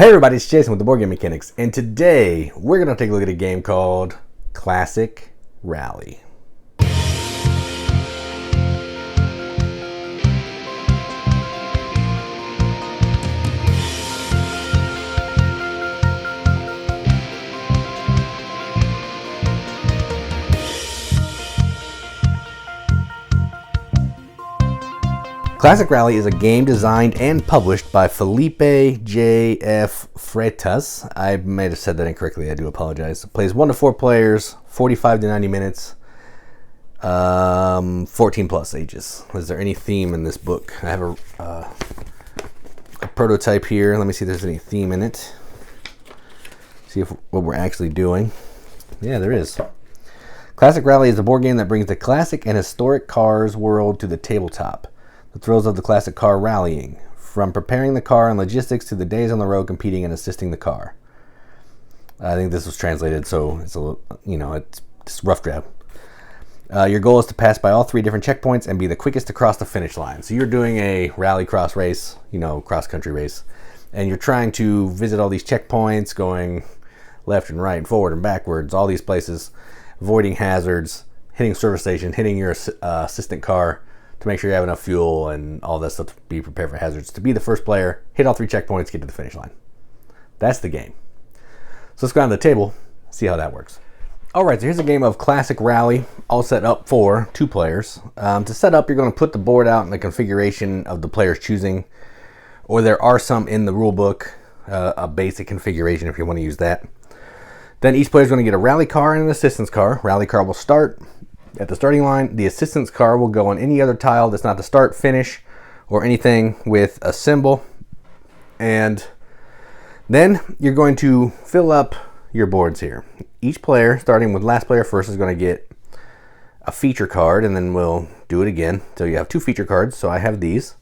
Hey everybody, it's Jason with the Board Game Mechanics, and today we're going to take a look at a game called Classic Rally. Classic Rally is a game designed and published by Felipe J.F. Freitas. I might have said that incorrectly. I do apologize. It plays 1 to 4 players, 45 to 90 minutes, 14 plus ages. Is there any theme in this book? I have a prototype here. Let me see if there's any theme in it. See what we're actually doing. Yeah, there is. Classic Rally is a board game that brings the classic and historic cars world to the tabletop. The thrills of the classic car rallying, from preparing the car and logistics to the days on the road competing and assisting the car. I think this was translated, so it's a little, it's rough draft. Your goal is to pass by all 3 different checkpoints and be the quickest to cross the finish line. So you're doing a rally cross race, cross country race, and you're trying to visit all these checkpoints, going left and right and forward and backwards, all these places, avoiding hazards, hitting service station, hitting your assistant car, to make sure you have enough fuel and all that stuff to be prepared for hazards. To be the first player, hit all 3 checkpoints, get to the finish line. That's the game. So let's go down to the table, see how that works. All right, so here's a game of Classic Rally, all set up for 2 players. To set up, you're going to put the board out in the configuration of the player's choosing, or there are some in the rule book, a basic configuration if you want to use that. Then each player is going to get a rally car and an assistance car. Rally car will start at the starting line. The assistance car will go on any other tile that's not the start, finish, or anything with a symbol. And then you're going to fill up your boards here. Each player, starting with last player first, is going to get a feature card, and then we'll do it again until you have 2 feature cards. So I have these.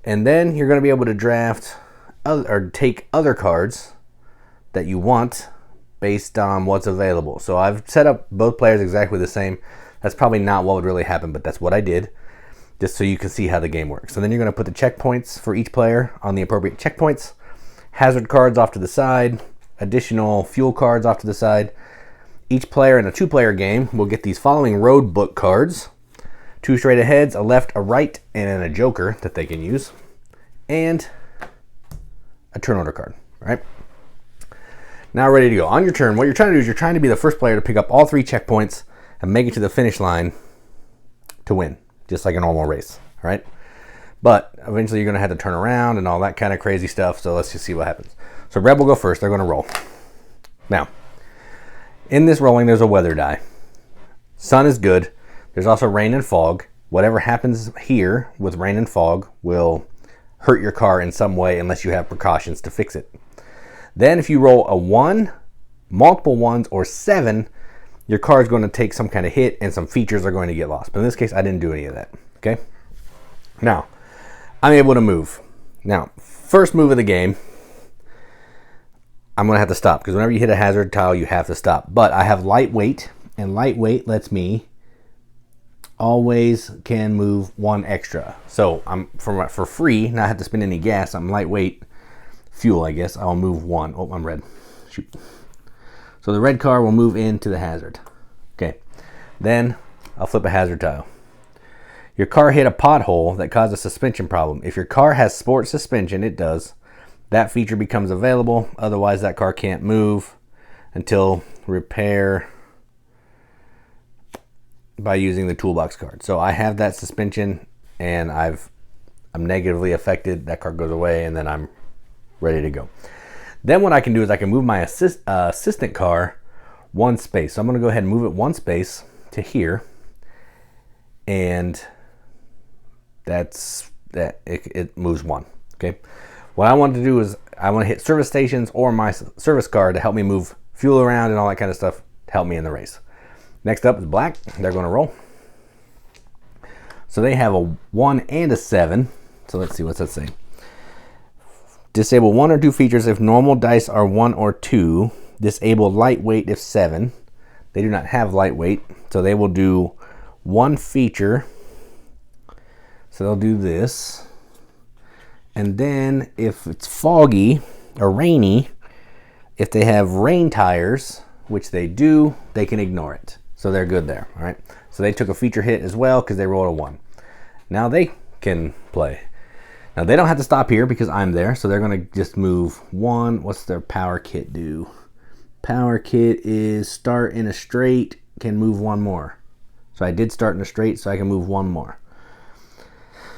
And then you're going to be able to draft or take other cards that you want based on what's available. So I've set up both players exactly the same. That's probably not what would really happen, but that's what I did, just so you can see how the game works. So then you're going to put the checkpoints for each player on the appropriate checkpoints, hazard cards off to the side, additional fuel cards off to the side. Each player in a 2-player game will get these following road book cards: 2 straight aheads, a left, a right, and a joker that they can use, and a turn order card. All right. Now ready to go. On your turn, what you're trying to do is you're trying to be the first player to pick up all 3 checkpoints and make it to the finish line to win, just like a normal race, all right? But eventually you're going to have to turn around and all that kind of crazy stuff, so let's just see what happens. So red will go first. They're going to roll. Now, in this rolling, there's a weather die. Sun is good. There's also rain and fog. Whatever happens here with rain and fog will hurt your car in some way unless you have precautions to fix it. Then if you roll a 1, multiple 1s, or 7, your car is going to take some kind of hit and some features are going to get lost. But in this case, I didn't do any of that, okay? Now, I'm able to move. Now, first move of the game, I'm going to have to stop, because whenever you hit a hazard tile, you have to stop. But I have lightweight, and lightweight lets me always can move 1 extra. So I'm for free, not have to spend any gas. I'm lightweight. Fuel, I guess. I'll move 1. Oh, I'm red. Shoot. So the red car will move into the hazard. Okay. Then I'll flip a hazard tile. Your car hit a pothole that caused a suspension problem. If your car has sport suspension, it does. That feature becomes available. Otherwise, that car can't move until repair by using the toolbox card. So I have that suspension, and I'm negatively affected. That card goes away, and then I'm ready to go. Then what I can do is I can move my assistant car 1 space. So I'm going to go ahead and move it 1 space to here, and that's that. It moves 1. Okay. What I want to do is I want to hit service stations or my service car to help me move fuel around and all that kind of stuff to help me in the race. Next up is black. They're going to roll. So they have a 1 and a 7. So let's see, what's that say? Disable 1 or 2 features if normal dice are 1 or 2. Disable lightweight if 7. They do not have lightweight, so they will do 1 feature. So they'll do this. And then if it's foggy, or rainy, if they have rain tires, which they do, they can ignore it. So they're good there, all right? So they took a feature hit as well because they rolled a 1. Now they can play. Now they don't have to stop here because I'm there, so they're gonna just move 1. What's their power kit do? Power kit is start in a straight, can move 1 more. So I did start in a straight, so I can move 1 more.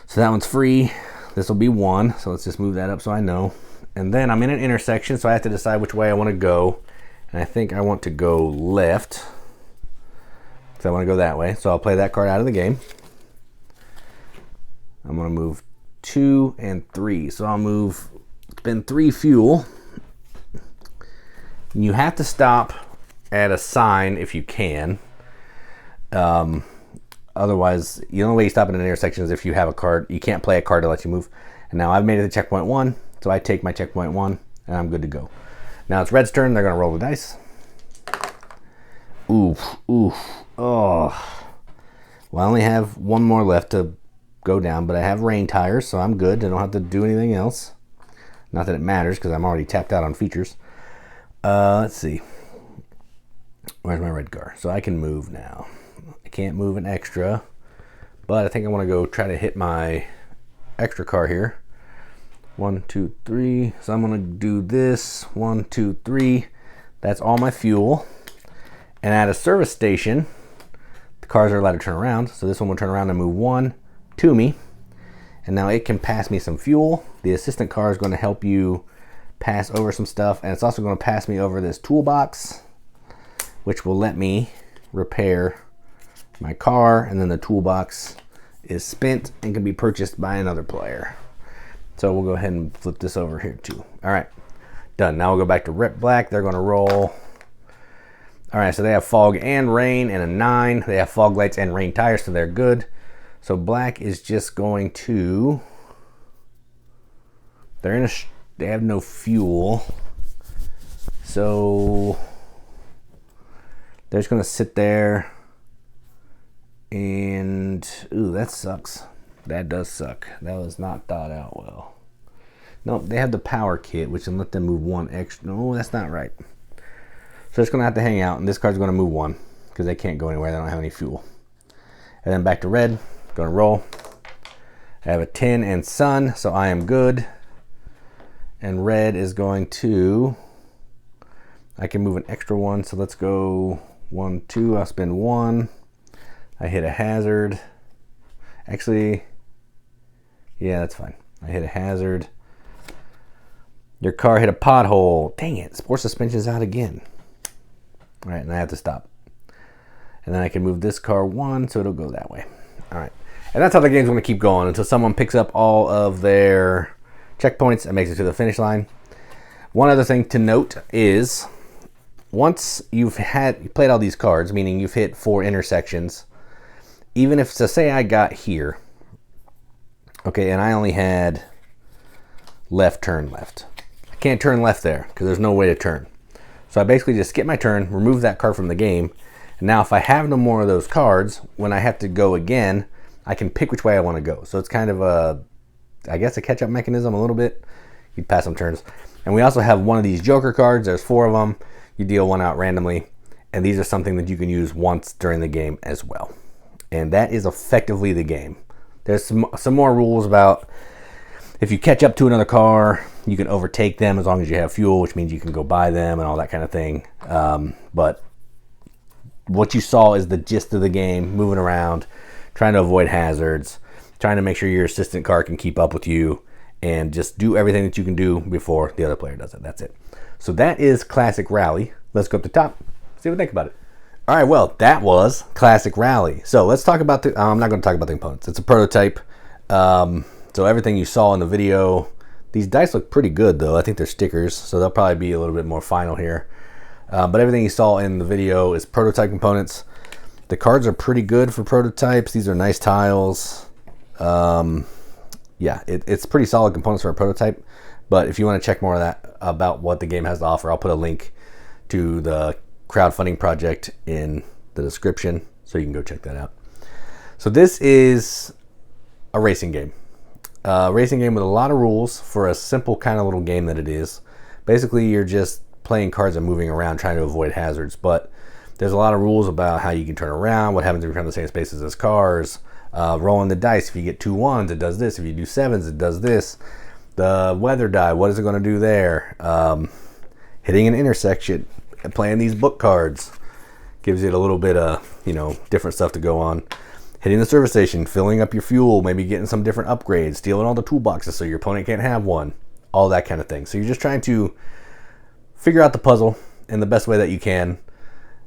So that one's free. This will be 1, so let's just move that up so I know. And then I'm in an intersection, so I have to decide which way I want to go. And I think I want to go left. So I want to go that way. So I'll play that card out of the game. I'm going to move 2 and 3. So I'll spend 3 fuel. And you have to stop at a sign if you can. Otherwise, the only way you stop in an intersection is if you have a card. You can't play a card to let you move. And now I've made it to checkpoint 1. So I take my checkpoint 1 and I'm good to go. Now it's Red's turn. They're going to roll the dice. Oof, oof, oh. Well, I only have 1 more left to go down, but I have rain tires, so I'm good. I don't have to do anything else. Not that it matters because I'm already tapped out on features. Let's see. Where's my red car? So I can move now. I can't move an extra, but I think I want to go try to hit my extra car here. 1, 2, 3. So I'm going to do this. 1, 2, 3. That's all my fuel. And at a service station, the cars are allowed to turn around. So this one will turn around and move 1 to me. And now it can pass me some fuel. The assistant car is going to help you pass over some stuff. And it's also going to pass me over this toolbox, which will let me repair my car. And then the toolbox is spent and can be purchased by another player. So we'll go ahead and flip this over here too. All right, done. Now we'll go back to Rep Black. They're going to roll. All right, so they have fog and rain and a 9. They have fog lights and rain tires, so they're good. So Black is just going to. They have no fuel, so they're just going to sit there. And ooh, that sucks. That does suck. That was not thought out well. Nope, they have the power kit, which can let them move 1 extra. No, that's not right. So it's going to have to hang out, and this card's going to move 1 because they can't go anywhere. They don't have any fuel. And then back to Red. Going to roll. I have a 10 and Sun, so I am good. And Red is going to. I can move an extra 1, so let's go 1, 2. I'll spend 1. I hit a hazard. Actually, yeah, that's fine. I hit a hazard. Your car hit a pothole. Dang it, sport suspension's out again. All right, and I have to stop. And then I can move this car 1, so it'll go that way. All right, and that's how the game's going to keep going until someone picks up all of their checkpoints and makes it to the finish line. One other thing to note is once you've played all these cards, meaning you've hit 4 intersections, even if, so say I got here, okay, and I only had left turn left. I can't turn left there because there's no way to turn. So I basically just skip my turn, remove that card from the game, and now if I have no more of those cards, when I have to go again, I can pick which way I want to go. So it's kind of a, I guess, a catch-up mechanism a little bit. You pass some turns. And we also have one of these Joker cards. There's 4 of them. You deal 1 out randomly. And these are something that you can use once during the game as well. And that is effectively the game. There's some more rules about if you catch up to another car, you can overtake them as long as you have fuel, which means you can go buy them and all that kind of thing. But what you saw is the gist of the game, moving around, trying to avoid hazards, trying to make sure your assistant car can keep up with you, and just do everything that you can do before the other player does it. That's it. So that is Classic Rally. Let's go up the top, see what we think about it. All right, well, that was Classic Rally. So let's talk about the, I'm not going to talk about the components. It's a prototype. So everything you saw in the video, these dice look pretty good though. I think they're stickers, so they'll probably be a little bit more final here. But everything you saw in the video is prototype components. The cards are pretty good for prototypes. These are nice tiles. Yeah, it's pretty solid components for a prototype. But if you want to check more of that about what the game has to offer, I'll put a link to the crowdfunding project in the description, so you can go check that out. So this is a racing game. Racing game with a lot of rules for a simple kind of little game that it is. Basically, you're just playing cards and moving around trying to avoid hazards, but there's a lot of rules about how you can turn around, what happens if you're in the same spaces as cars, rolling the dice. If you get 2 1s, it does this. If you do 7s, it does this. The weather die, what is it going to do there? Hitting an intersection and playing these book cards gives it a little bit of, different stuff to go on. Hitting the service station, filling up your fuel, maybe getting some different upgrades, stealing all the toolboxes so your opponent can't have one, all that kind of thing. So you're just trying to figure out the puzzle in the best way that you can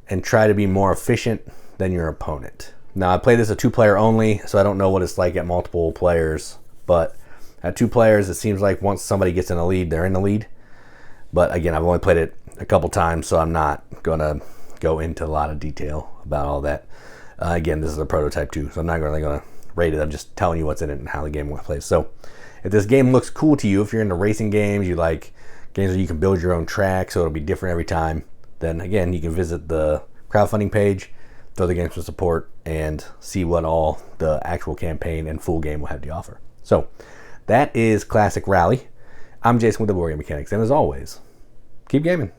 and try to be more efficient than your opponent. Now, I play this at 2-player only, so I don't know what it's like at multiple players, but at 2 players, it seems like once somebody gets in the lead, they're in the lead. But again, I've only played it a couple times, so I'm not going to go into a lot of detail about all that. Again, this is a prototype too, so I'm not really going to rate it. I'm just telling you what's in it and how the game plays. So if this game looks cool to you, if you're into racing games, you like games where you can build your own track so it'll be different every time, then again, you can visit the crowdfunding page, throw the games for support, and see what all the actual campaign and full game will have to offer. So that is Classic Rally. I'm Jason with the Boardgame Mechanics, and as always, keep gaming.